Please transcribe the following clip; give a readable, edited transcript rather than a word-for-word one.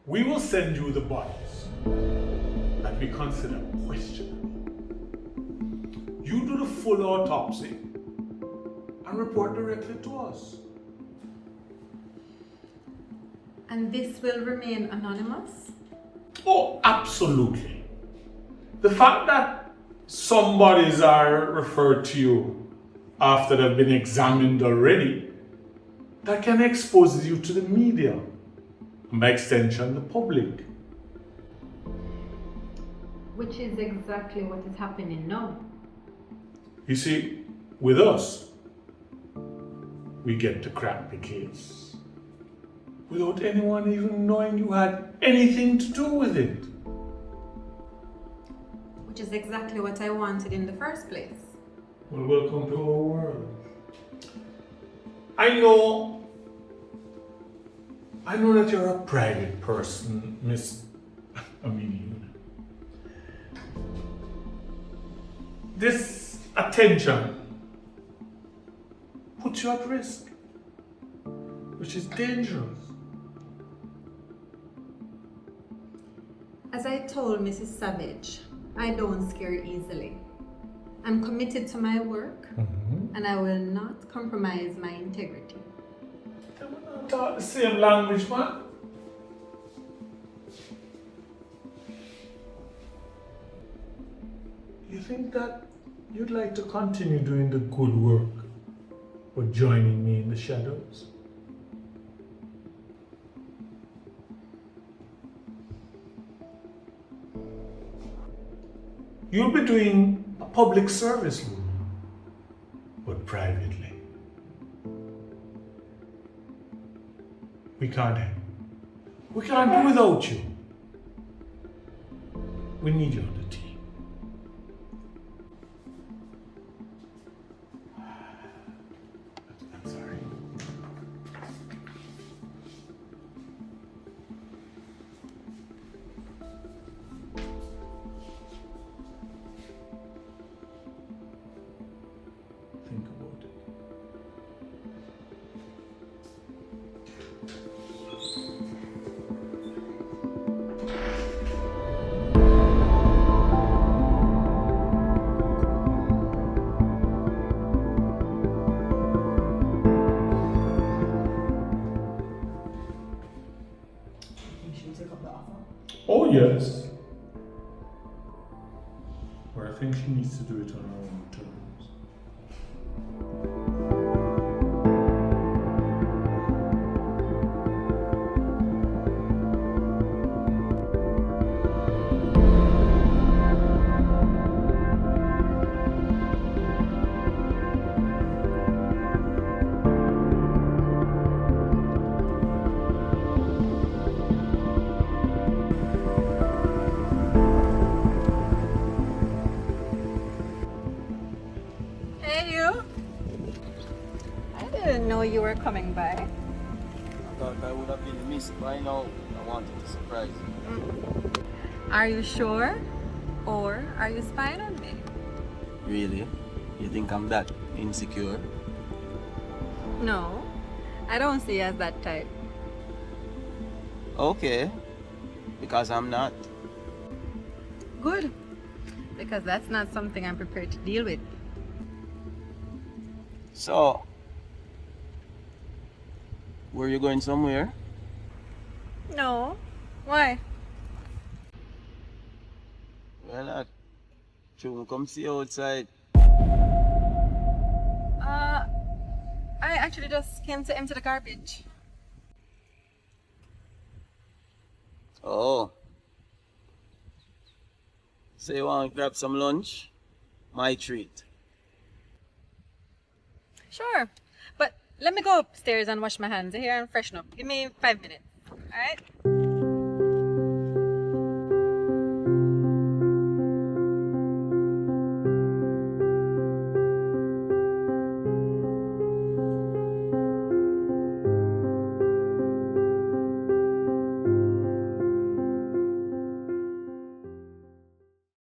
We will send you the bodies that we consider questionable. You do the full autopsy and report directly to us. And this will remain anonymous? Oh, absolutely. The fact that some bodies are referred to you after they've been examined already, that can expose you to the media, and by extension, the public. Which is exactly what is happening now. You see, with us, we get to crack the case without anyone even knowing you had anything to do with it. Which is exactly what I wanted in the first place. Well, welcome to our world. I know that you're a private person, Miss Amelia. This attention puts you at risk, which is dangerous. As I told Mrs. Savage, I don't scare easily. I'm committed to my work, and I will not compromise my integrity. Can we not talk the same language, man? You think that you'd like to continue doing the good work or joining me in the shadows? You'll be doing a public service, Lou, but privately. We can't do without you. We need you on the team. I'm sorry. Think about it. Oh yes. But I think she needs to do it on her own terms. Hey, you! I didn't know you were coming by. I thought I would have been missed by now. I wanted to surprise you. Are you sure? Or are you spying on me? Really? You think I'm that insecure? No, I don't see you as that type. Okay. Because I'm not. Good, because that's not something I'm prepared to deal with. So, were you going somewhere? No, why? Well, come see you outside. I actually just came to empty the garbage. Oh. So you want to grab some lunch? My treat. Sure, but let me go upstairs and wash my hands here and freshen up. Give me 5 minutes, alright?